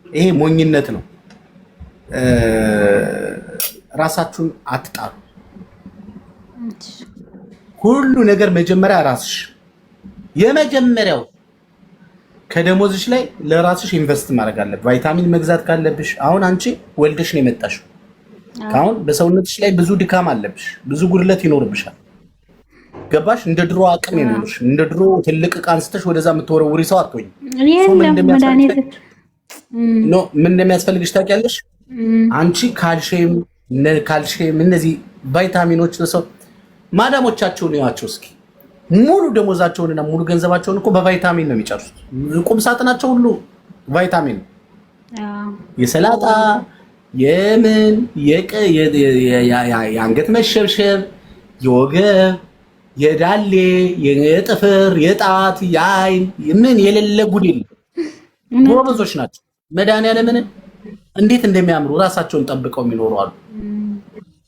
ይሄ ሞኝነት ነው። ራሳችሁን አትጣሉ። ሁሉ ነገር መጀመሪያ ራስሽ የመጀመሪያው ከደሞዝሽ ላይ ለራስሽ ኢንቨስት ማድረግ አለብሽ። ቫይታሚን መግዛት ካለብሽ አሁን አንቺ ወልደሽ ነው የመጣሽው። አሁን በሰውነትሽ ላይ ብዙ ድካም አለብሽ፣ ብዙ ጉድለት ይኖርብሻል። ገባሽ? እንደ ድሮ አቅም ይኖርሽ፣ እንደ ድሮ ትልቅ ዕቃ አንስተሽ ወደዛ የምትወረውሪ ሰው አትሆኝም። ምን እንደሚያስፈልግሽ ታውቂያለሽ? አንቺ ካልሽየም እነዚህ ቫይታሚኖች ለሰው ማዳሞቻቸውን ያዋቸው እስኪ ሙሉ ደሞዛቸውንና ሙሉ ገንዘባቸውን እኮ በቫይታሚን ነው የሚጨርሱት። ቁም ሳጥናቸው ሁሉ ቫይታሚን ነው። የሰላጣ የምን የአንገት መሸብሸብ፣ የወገብ፣ የዳሌ፣ የጥፍር፣ የጣት፣ የአይን ምን የሌለ ጉድ የለም። ጎበዞች ናቸው። መድኃኒዓለምን እንዴት እንደሚያምሩ ራሳቸውን ጠብቀው የሚኖሩ አሉ።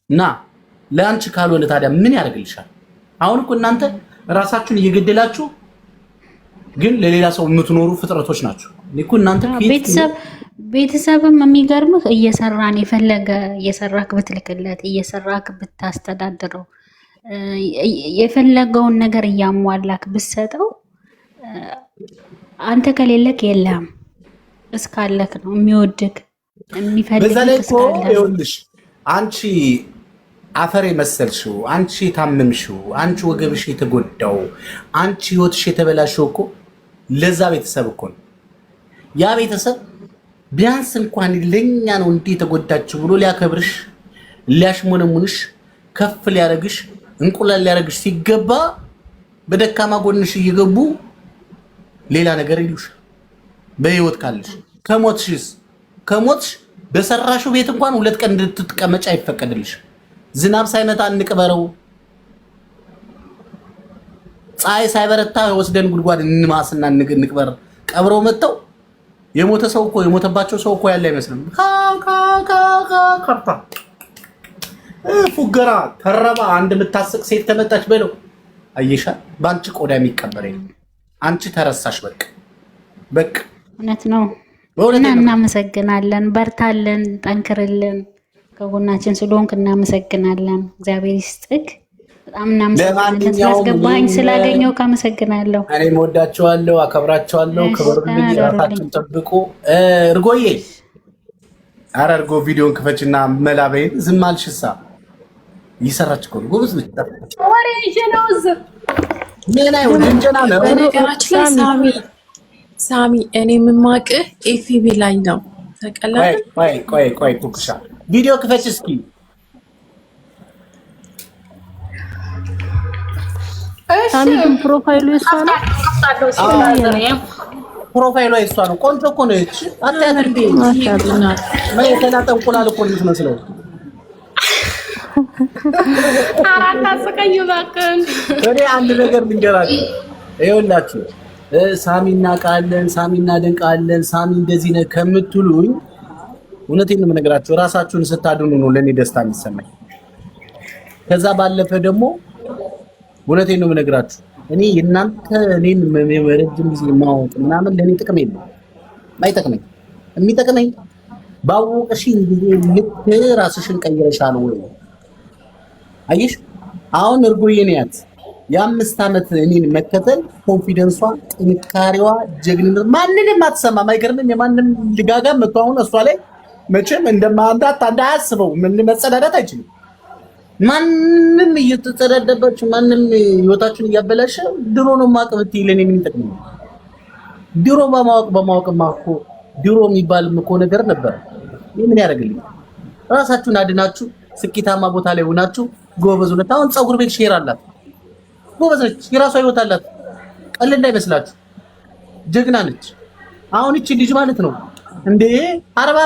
እና ለአንቺ ካልሆነ ታዲያ ምን ያደርግልሻል? አሁን እኮ እናንተ ራሳችሁን እየገደላችሁ ግን ለሌላ ሰው የምትኖሩ ፍጥረቶች ናቸው እኮ እናንተ። ቤተሰብም የሚገርምህ እየሰራን የፈለገ እየሰራክ ብትልክለት እየሰራክ ብታስተዳድረው የፈለገውን ነገር እያሟላክ ብትሰጠው አንተ ከሌለክ የለም እስካለክ ነው የሚወድክ የሚፈልግ። በዛ ላይ እኮ ይኸውልሽ አንቺ አፈር የመሰልሽው፣ አንቺ የታመምሽው፣ አንቺ ወገብሽ የተጎዳው፣ አንቺ ህይወትሽ የተበላሸው እኮ ለዛ ቤተሰብ እኮ ነው። ያ ቤተሰብ ቢያንስ እንኳን ለኛ ነው እንዲህ የተጎዳችሁ ብሎ ሊያከብርሽ፣ ሊያሽሞነሙንሽ፣ ከፍ ሊያረግሽ፣ እንቁላል ሊያረግሽ ሲገባ በደካማ ጎንሽ እየገቡ ሌላ ነገር ይሉሽ። በህይወት ካለሽ ከሞትሽ በሰራሽው ቤት እንኳን 2 ቀን እንድትቀመጭ አይፈቀድልሽ። ዝናብ ሳይመታ እንቅበረው፣ ፀሐይ ሳይበረታ ወስደን ጉድጓድ እንማስና እንቅበር። ቀብረው መተው የሞተ ሰው እኮ የሞተባቸው ሰው እኮ ያለ አይመስልም። ከርታ ፉገራ ተረባ አንድ የምታስቅ ሴት ተመጣች በለው። አየሻ በአንቺ ቆዳ የሚቀበር አንቺ ተረሳሽ። በቃ እውነት ነው። እና እናመሰግናለን። በርታለን፣ ጠንክርልን። ከጎናችን ስለሆንክ እናመሰግናለን። እግዚአብሔር ይስጥክ። በጣም እናመሰግናለን ስላስገባኝ ስላገኘው ካመሰግናለሁ። እኔም ወዳቸዋለሁ፣ አከብራቸዋለሁ። ክብሩልኝ። ራሳችሁን ጠብቁ። እርጎዬ ኧረ እርጎ ቪዲዮን ክፈችና መላበይን ዝም አልሽሳ። እየሰራች እኮ ነው። ጎበዝ ነች። ወሬ ይዤ ነው እዚህ ምን አይሆን እንጀና ነው። በነገራችን ላይ ሳሚ እኔ የምማቅህ ኤፍቢ ላይ ነው። ተቀላቀል። ቆይ ኩክሻ ቪዲዮ ክፈች እስኪ። ሳሚ ግን ፕሮፋይሉ የሷ ነው። ፕሮፋይሉ የሷ ነው። ቆንጆ እኮ ነው። እቺ አታያት እንዴ? ማሻአላ ነው። የተላጠ እንቁላል እኮ ልጅ መስለው። አራታ ሰቀዩ ባከን እኔ አንድ ነገር ልንገራችሁ። ይኸውላችሁ ሳሚ እናውቃለን፣ ሳሚ እናደንቃለን፣ ሳሚ እንደዚህ ነው ከምትሉኝ እውነቴን ነው የምነግራችሁ። ራሳችሁን ስታድኑ ነው ለኔ ደስታ የሚሰማኝ። ከዛ ባለፈ ደግሞ እውነቴን ነው የምነግራችሁ እኔ እናንተ እኔን ረጅም ጊዜ ማወቅ ምናምን ለኔ ጥቅም የለም፣ አይጠቅመኝ። የሚጠቅመኝ ባወቅሽኝ ጊዜ ልክ ራስሽን ቀይረሻል ወይ? አየሽ አሁን እርጎዬ ነያት የ5 ዓመት እኔን መከተል ኮንፊደንሷ፣ ጥንካሬዋ፣ ጀግንነት ማንንም አትሰማም። አይገርምም? የማንም ልጋጋ መጥቶ አሁን እሷ ላይ መቼም እንዳያስበው ምን መጸዳዳት አይችልም። ማንም እየተጸዳደባች ማንም ህይወታችሁን እያበላሸ ድሮ ነው ማቀብት ይለኔ ምን ይጠቅም? ድሮ በማወቅማ እኮ ድሮ የሚባል እኮ ነገር ነበር። ይሄ ምን ያደርግልኝ? ራሳችሁን አድናችሁ ስኬታማ ቦታ ላይ ሆናችሁ ጎበዝ ነው። አሁን ፀጉር ቤት ሼር አላት፣ ጎበዝ ነች፣ የራሷ ህይወት አላት። ቀልድ እንዳይመስላችሁ ጀግና ነች። አሁን እቺ ልጅ ማለት ነው እንዴ 40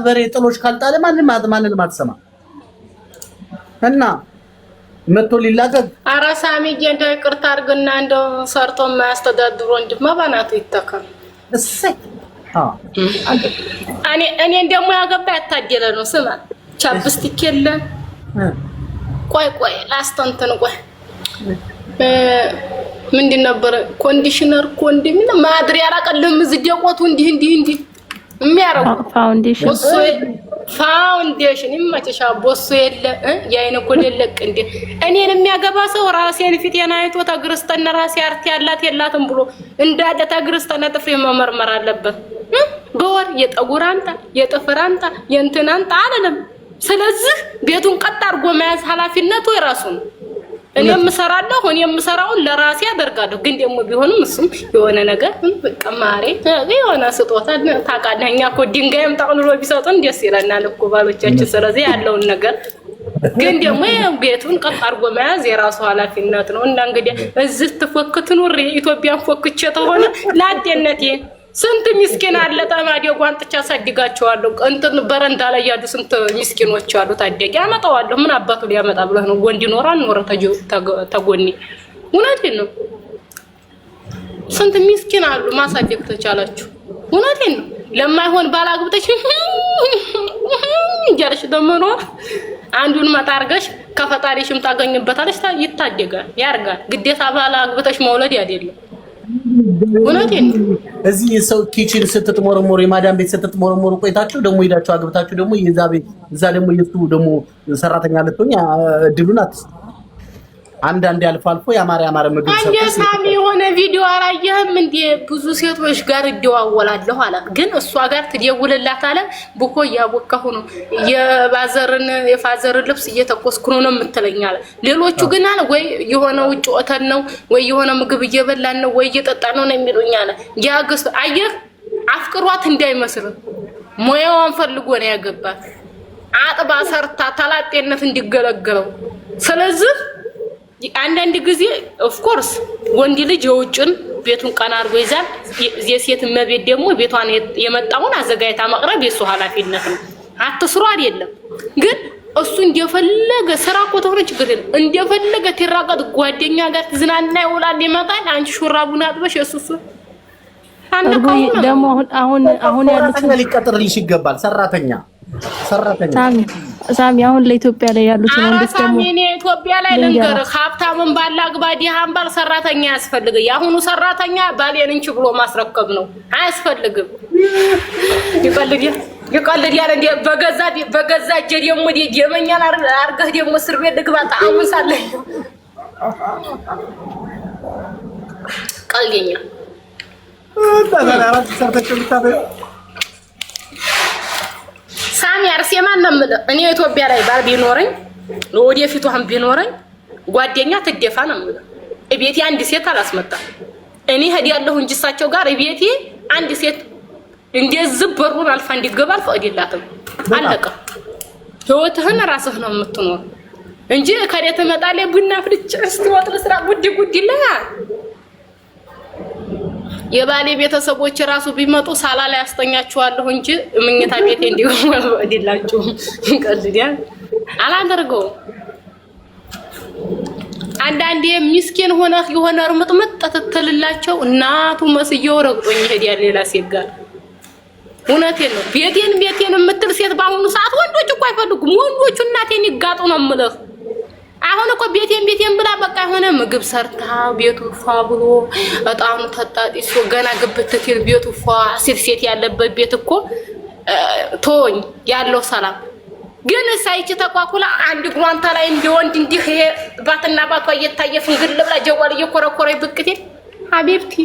በሬ ጥሎሽ ካልጣለ ማንንም አትሰማ እና መቶ ሊላቀቅ አራሳሚ ጀንደ ይቅርታ አድርግና እንደው ሰርቶ ማያስተዳድሩ ወንድማ ባናቱ ይተካል። እሰይ እኔ ደግሞ ያገባ ያታደለ ነው። ስማ ቻፕስቲክ የለ ቆይ ላስተንተን ምንድን ነበር ኮንዲሽነር ማድሪ ያራቀልም ዝደቆቱ እንዲህ የሚያረጉ ፋውንዴሽን ይመችሻ ቦሶ የለ ያይነ ኮደለቅ እንዴ እኔን የሚያገባ ሰው ራሴን ፊቴን አይቶ ተግርስተን ራሴ አርት ያላት የላትም ብሎ እንዳለ ተግርስተን ጥፍሬ መመርመር አለበት በወር የጠጉራንታ የጥፍራንታ የእንትናንታ አይደለም ስለዚህ ቤቱን ቀጥ አድርጎ መያዝ ኃላፊነቱ የራሱ ነው እኔም ሰራለሁ እኔም ሰራውን ለራሴ አደርጋለሁ ግን ደግሞ ቢሆንም እሱም የሆነ ነገር በቀማሬ የሆነ ስጦታ ታቃለህ እኛ እኮ ድንጋይም ጠቅልሎ ቢሰጡን ደስ ይለናል እኮ ባሎቻችን ስለዚህ ያለውን ነገር ግን ደግሞ ቤቱን ቀጥ አድርጎ መያዝ የራሱ ኃላፊነት ነው እና እንግዲህ እዚህ ተፈክቱ ኑር ኢትዮጵያን ፎክቼ ተሆነ ላደነቴ ስንት ምስኪን አለ ተማዲው ጓንጥቻ ሳድጋቸዋለሁ እንትን በረንዳ ላይ ያሉ ስንት ምስኪኖች አሉ ታደግ ያመጣዋለሁ ምን አባቱ ሊያመጣ ብለህ ነው ወንድ ይኖራል ኖረ ተጎኒ እውነቴን ነው ስንት ምስኪን አሉ ማሳደግ ተቻላችሁ እውነቴን ነው ለማይሆን ባላግብተሽ ይያለሽ ደመኖር አንዱን መጣርገሽ ከፈጣሪሽም ታገኝበታለሽ ይታደጋል ያርጋል ግዴታ ባላግብተሽ መውለድ አይደለም ወላዴን እዚህ ሰው ኪችን ስትጥሞረሞሩ የማዳም ቤት ስትጥሞረሞሩ ቆይታችሁ ደግሞ ሄዳችሁ አግብታችሁ ደግሞ እዛ ደግሞ የሱ ደግሞ ሰራተኛ ልትሆኝ እድሉን አትስጡ አንዳንዴ አልፎ ያማረ ምግብ ሰጥቶ አንዴ ሳሚ የሆነ ቪዲዮ አላየህም እንዴ ብዙ ሴቶች ጋር እደዋወላለሁ አለ ግን እሷ ጋር ትደውልላት አለ ብኮ ያቦካሁ ነው የፋዘርን ልብስ እየተኮስኩ ነው የምትለኛለ ሌሎቹ ግን አለ ወይ የሆነ ውጭ ወተን ነው ወይ የሆነ ምግብ እየበላን ነው ወይ እየጠጣን ነው የሚሉኛለ ያገስ አየህ አፍቅሯት እንዳይመስል ሞያዋን ፈልጎ ነው ያገባት አጥባ ሰርታ ታላጤነት እንዲገለገለው ስለዚህ አንዳንድ ጊዜ ኦፍ ኮርስ ወንድ ልጅ የውጭን ቤቱን ቀና አድርጎ ይዛል የሴት መቤት ደግሞ ቤቷን የመጣውን አዘጋጅታ ማቅረብ የሱ ኃላፊነት ነው አትስሩ አይደለም ግን እሱ እንደፈለገ ስራ እኮ ተሆነ ችግር የለም እንደፈለገ ትራቀጥ ጓደኛ ጋር ዝናና ይውላል ይመጣል አንቺ ሹራቡን አጥበሽ እሱሱ ደግሞ አሁን ያሉት ሊቀጥርልሽ ይገባል ሰራተኛ ሳሚ አሁን ለኢትዮጵያ ላይ ያሉት ነው እንደስ ደግሞ ሳሚ ኢትዮጵያ ላይ ልንገር ሀብታምን ባላግባ ዲሃን ባል ሰራተኛ ያስፈልጋል ያሁኑ ሰራተኛ ባሌን እንቺ ብሎ ማስረከብ ነው አያስፈልግም ይቀልድ ያለ እንደ በገዛ እጄ ደግሞ ደመኛን አርገህ ደግሞ እስር ቤት ልግባ ጣሙን ሳለኝ ቀልደኛ ታላላራ ሰርተከምታበ ሳሚ አርሴማን ነው የምልህ እኔ ኢትዮጵያ ላይ ባል ቢኖረኝ ለወደፊቱ አሁን ቢኖረኝ ጓደኛ ትደፋ ነው የምልህ እቤቴ አንድ ሴት አላስመጣም እኔ ሄዳለሁ እንጂ እሳቸው ጋር እቤቴ አንድ ሴት እንደዚህ በሩን አልፋ እንዲገባ አልፈቅድላትም አለቀ ህይወትህን ራስህ ነው የምትኖር እንጂ ከዴት ተመጣለህ ቡና ፍልጭ እስኪወጥ ለስራ ጉድ ይላል የባሌ ቤተሰቦች ራሱ ቢመጡ ሳላ ላይ አስተኛቸዋለሁ እንጂ ምኝታ ቤቴ እንዲገቡ አይደላችሁ እንቀልዲያ አላደርገው አንዳንዴ ምስኪን ሆነህ የሆነ እርምጥምጥ ተተልላቸው እናቱ መስየው ረግጦኝ ይሄዳል ሌላ ሴት ጋር እውነቴን ነው ቤቴን የምትል ሴት ባሁኑ ሰዓት ወንዶች እኮ አይፈልጉም ወንዶቹ እናቴን ይጋጡ ነው የምልህ አሁን እኮ ቤቴን ብላ በቃ ሆነ ምግብ ሰርታ ቤቱ ፏ ብሎ እጣኑ ተጣጥሶ ገና ግብት ትል ቤቱ ፏ ሴት ያለበት ቤት እኮ ቶኝ ያለው ሰላም ግን ሳይጭ ተቋቁላ አንድ ግሯንታ ላይ እንደወንድ እንዲህ ይሄ ባትና ባቷ እየታየ ፍንግል ብላ ጀዋል እየኮረኮረ ብቅቴ ሀቢብቲ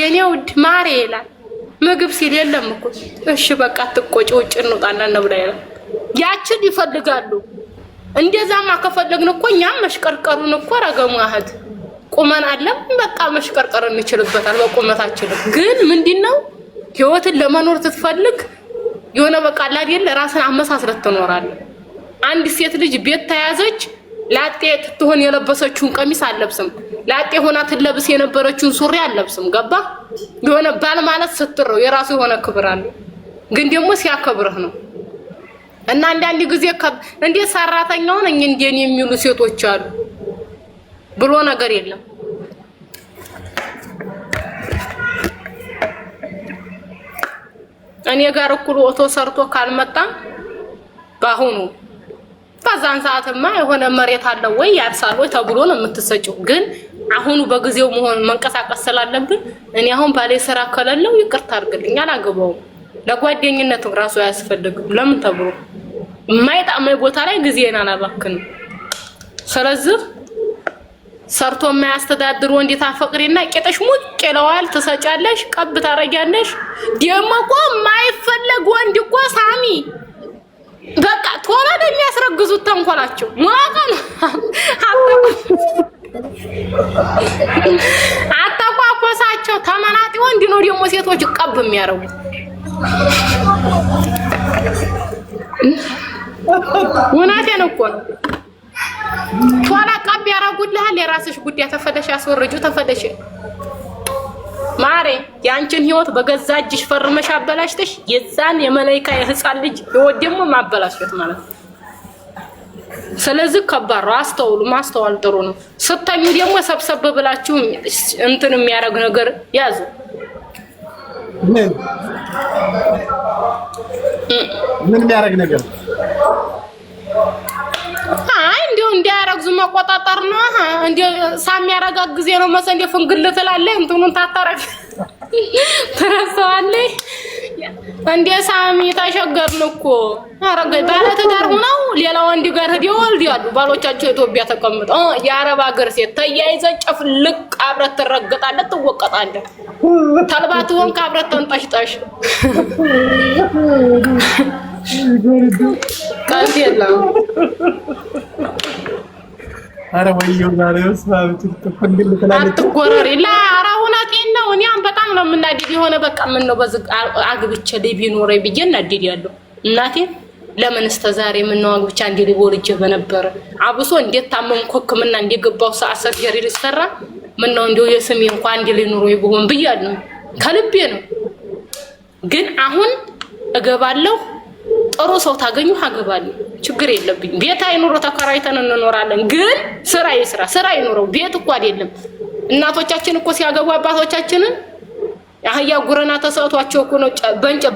የኔ ውድ ማሬ ይላል ምግብ ሲል የለም እኮ እሺ በቃ ትቆጭ ውጭ እንውጣና እንብላ ይላል ያችን ይፈልጋሉ እንደዛማ ከፈለግን እኮ እኛም መሽቀርቀሩን እኮ ረገሙ አህድ ቁመን አለም በቃ መሽቀርቀር እንችልበታል በቁመታችን ግን ምንድነው ህይወትን ለመኖር ትፈልግ የሆነ በቃ አይደል ራስን አመሳስረት ትኖራለህ አንድ ሴት ልጅ ቤት ተያዘች ላጤ ትሆን የለበሰችውን ቀሚስ አለብስም ላጤ ሆና ትለብስ የነበረችውን ሱሪ አለብስም ገባ የሆነ ባል ማለት ስትረው የራሱ የሆነ ክብር አለ ግን ደግሞ ሲያከብርህ ነው እና አንዳንድ ጊዜ እንደ ሰራተኛው ነኝ እንደኔ የሚሉ ሴቶች አሉ ብሎ ነገር የለም እኔ ጋር እኩል ወቶ ሰርቶ ካልመጣ ባሁኑ በዛን ሰዓትማ የሆነ መሬት አለ ወይ ያርሳል ወይ ተብሎ ነው የምትሰጪው ግን አሁኑ በጊዜው መሆን መንቀሳቀስ ስላለብን እኔ አሁን ባሌ ስራ ከሌለው ይቅርታ አድርግልኝ አላገባውም ለጓደኝነት ራሱ አያስፈልግም። ለምን ተብሎ የማይጣመኝ ቦታ ላይ ጊዜና አላባክንም። ስለዚህ ሰርቶ የማያስተዳድር ወንድ ታፈቅሪና ቄጠሽ ሙቅ ይለዋል ትሰጫለሽ፣ ቀብ ታረጊያለሽ። ደግሞ እኮ የማይፈለግ ወንድ እኮ ሳሚ በቃ ቶሎ የሚያስረግዙት ተንኮላቸው ሙላቀን አታቋቋሳቸው ተመናጢ ወንድ ነው ደግሞ ሴቶች ቀብ የሚያረጉ ወናቴን እኮ ነው። ቶሎ ቀብ ያረጉልሃል። የራስሽ ጉዳይ ተፈለሽ ያስወርጁ ተፈለሽ ማሬ ያንቺን ህይወት በገዛ እጅሽ ፈርመሽ አበላሽተሽ የዛን የመላእክት የህፃን ልጅ ህይወት ደግሞ ማበላሽት ማለት ነው። ስለዚህ ከባድ ነው። አስተውሉ። ማስተዋል ጥሩ ነው። ስተኙ ደግሞ ሰብሰብ ብላችሁ እንትን የሚያረግ ነገር ያዙ። ምን የሚያረግ ነገር? አይ እንደው እንዲያረግዙ መቆጣጠር ነው። እንደ ሳሚ ያረጋግ ጊዜ ነው መሰል እንደ ፍንግል ትላለህ እንትኑን ታታረግ ተረሳዋለህ። እንደ ሳሚ ተሸገርን እኮ አረጋይ ባለ ትዳር ሆነው ሌላ ወንድ ጋር ሄደው ወልደዋል። ባሎቻቸው ኢትዮጵያ ተቀምጠው የአረብ ሀገር ሴት ተያይዘህ ጨፍልቅ አብረህ ትረገጣለህ፣ ትወቀጣለህ። ተልባት ሆን ካብረህ ተንጠሽጠሽ ቀልድ የለም። አረ ወይዬው ዛሬውስ ማለት ፍንግል ትላለች። አትጎረሪ ላራ እውነቴን ነው። እኔም በጣም ነው የምናደድ። የሆነ በቃ ምን ነው በዚህ አግብቼ ላይ ቢኖረኝ ብዬ እናደዳለሁ። እናቴ ለምን እስከ ዛሬ ምን ነው አግብቼ አንዴ ልቦልጄ በነበረ አብሶ እንዴት ታመምኩ ሕክምና እንደገባው ሰዓት ሰርጀሪ ልሰራ ምን ነው እንደው የስሜ እንኳን አንዴ ሊኖረኝ ቢሆን ብያለሁ። ከልቤ ነው። ግን አሁን እገባለሁ። ጥሩ ሰው ታገኙ አገባለሁ። ችግር የለብኝ። ቤት አይኑሮ ተከራይተን እንኖራለን። ግን ስራ ይስራ፣ ስራ ይኑረው። ቤት እኮ አይደለም። እናቶቻችን እኮ ሲያገቡ አባቶቻችንን አህያ ጉረና ተሰጥቷቸው እኮ ነው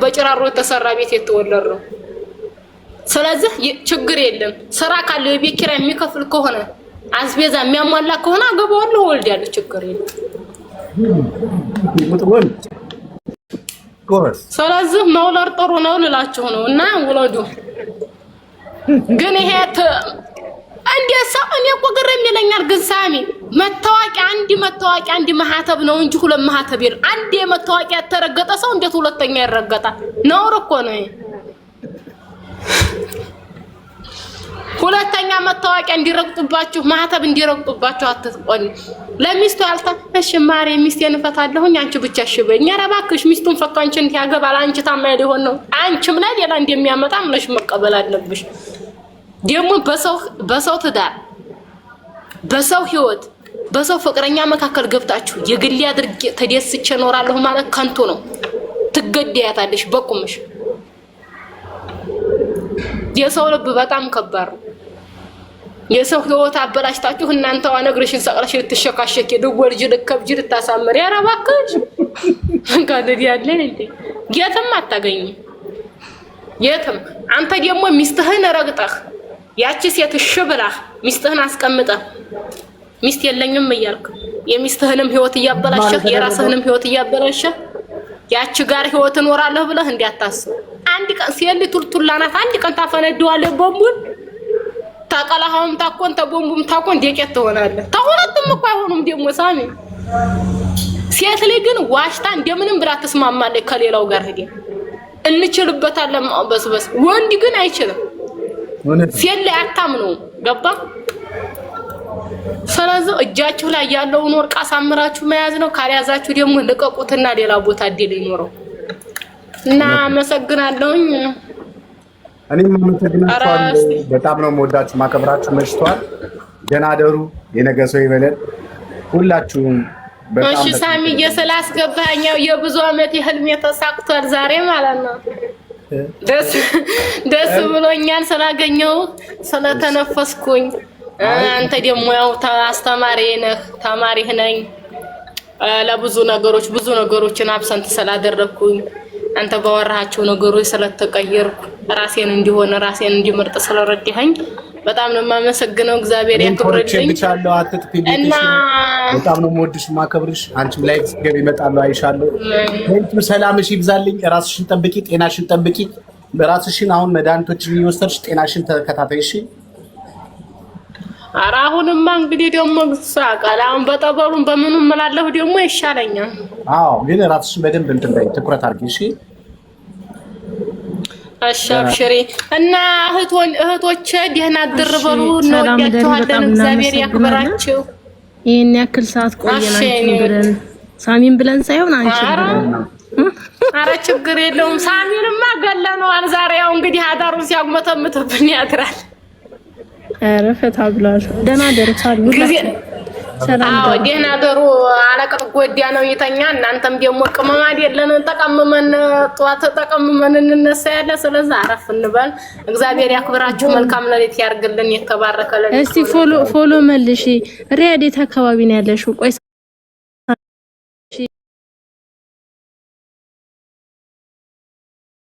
በጭራሮ የተሰራ ቤት የተወለዱ። ስለዚህ ችግር የለም። ስራ ካለው የቤት ኪራይ የሚከፍል ከሆነ አስቤዛ የሚያሟላ ከሆነ አገባዋለሁ፣ ወልዳለሁ። ችግር የለም። ስለዚህ መውለድ ጥሩ ነው ልላችሁ ነው። እና ወለዱ ግን ይሄ እንዴት ሰው እኔ እኮ ግርም ይለኛል። ግን ሳሚ መታወቂያ አንድ ማህተብ ነው እንጂ ሁለት ማህተብ የለም። አንድ መታወቂያ ያተረገጠ ሰው እንዴት ሁለተኛ ይረገጣል? ነውር እኮ ነው። ሁለተኛ መታወቂያ እንዲረግጡባችሁ ማህተብ እንዲረግጡባችሁ አትቆኒ። ለሚስቱ ያልታ እሺ ማሬ ሚስቴን እፈታለሁኝ አንቺ ብቻ እሺ በይኝ። ኧረ እባክሽ ሚስቱን ፈቶ አንቺን ያገባል። አንቺ ታማኝ ሊሆን ነው። አንቺም ላይ ሌላ እንደሚያመጣ ምንሽ መቀበል አለብሽ። ደግሞ በሰው ትዳር፣ በሰው ህይወት፣ በሰው ፍቅረኛ መካከል ገብታችሁ የግል አድርጌ ተደስቼ እኖራለሁ ማለት ከንቱ ነው። ትገደያታለሽ በቁምሽ። የሰው ልብ በጣም ከባድ ነው። የሰው ህይወት አበላሽታችሁ እናንተ ዋነግርሽን ሰቅለሽ ልትሸካሸኪ ልወልጅ ልከብጅ ልታሳምር ያረባክሽ እንካደድ ያለ እንዴ የትም አታገኝ የትም። አንተ ደግሞ ሚስትህን ረግጠህ ያቺ ሴት እሺ ብላህ ሚስትህን አስቀምጠህ ሚስት የለኝም እያልክ የሚስትህንም ህይወት እያበላሸህ የራስህንም ህይወት እያበላሸህ ያቺ ጋር ህይወት እኖራለሁ ብለህ እንዲያታስብ። አንድ ቀን ሲያሊ ቱልቱላናት አንድ ቀን ታፈነደዋለህ ቦምቡን ታቀላሃውም ታቆን ተቦምቡም ታቆን ደቄት ትሆናለህ። ታሁለቱም እኮ አይሆኑም። ደግሞ ሳሚ ሴት ላይ ግን ዋሽታ እንደምንም ብላ ተስማማለች ከሌላው ጋር ሄደ እንችልበታለን በስበስ። ወንድ ግን አይችልም። ሴት ላይ አታምነው። ገባ? ስለዚህ እጃችሁ ላይ ያለውን ወርቅ አሳምራችሁ መያዝ ነው። ካልያዛችሁ ደግሞ ልቀቁትና ሌላ ቦታ እድል ይኖረው እና አመሰግናለሁኝ። እኔም አመሰግናችኋለሁ። በጣም ነው የምወዳችሁ ማከብራችሁ። መሽቷል። ደህና ደሩ። የነገ ሰው ይበለን ሁላችሁም። በጣም እሺ ሳሚዬ ስላስገባኛው የብዙ አመት የህልሜ ተሳክቷል ዛሬ ማለት ነው። ደስ ብሎኛል ስላገኘው ስለተነፈስኩኝ። አንተ ደግሞ ያው አስተማሪ ነህ፣ ተማሪህ ነኝ። ለብዙ ነገሮችን አብሰንት ስላደረኩኝ አንተ ባወራሃቸው ነገሮች ስለተቀየርኩ ራሴን እንዲመርጥ ስለረዳኸኝ በጣም ነው የማመሰግነው። እግዚአብሔር ያክብርልኝ እና በጣም ነው የምወድሽ ማከብርሽ። አንቺም ላይ ገብ ይመጣሉ አይሻለሁ። ሰላምሽ ይብዛልኝ። ራስሽን ጠብቂ፣ ጤናሽን ጠብቂ። ራስሽን አሁን መድኃኒቶችን እየወሰድሽ ጤናሽን ተከታተይ እሺ። ኧረ አሁንማ እንግዲህ ደግሞ ሳቃል አሁን በጠበሉም በምኑም እላለሁ ደግሞ ይሻለኛል። አዎ ግን ራስሽን በደንብ እንትን በይ፣ ትኩረት አድርጊ እሺ። አሻብሽሪ እና እህቶቼ ደህና ድርበሉ ነው ያያችኋለን። እግዚአብሔር ያክብራችሁ። ይሄን ያክል ሰዓት ቆየናችሁ ብለን ሳሚን ብለን ሳይሆን አንቺ ኧረ ችግር የለውም። ሳሚንማ ገለነዋል። ዛሬ ያው እንግዲህ አዳሩን ሲያጉመተምትብን ያድራል። ኧረ ፈታ ብላችሁ ደህና ደርሳሉ። አዎ ደህና ደሩ። አለቅጥ ጎዲያ ነው የተኛ። እናንተም ደግሞ ቅመም አይደለን ተቀምመን ጧት ተቀምመን እንነሳ ያለ። ስለዚህ አረፍ እንበል። እግዚአብሔር ያክብራችሁ። መልካም ሌሊት ያርግልን። የተባረከ ሌሊት። እስቲ ፎሎ መልሺ። ሪያድ የት አካባቢ ነው ያለሽው? ቆይ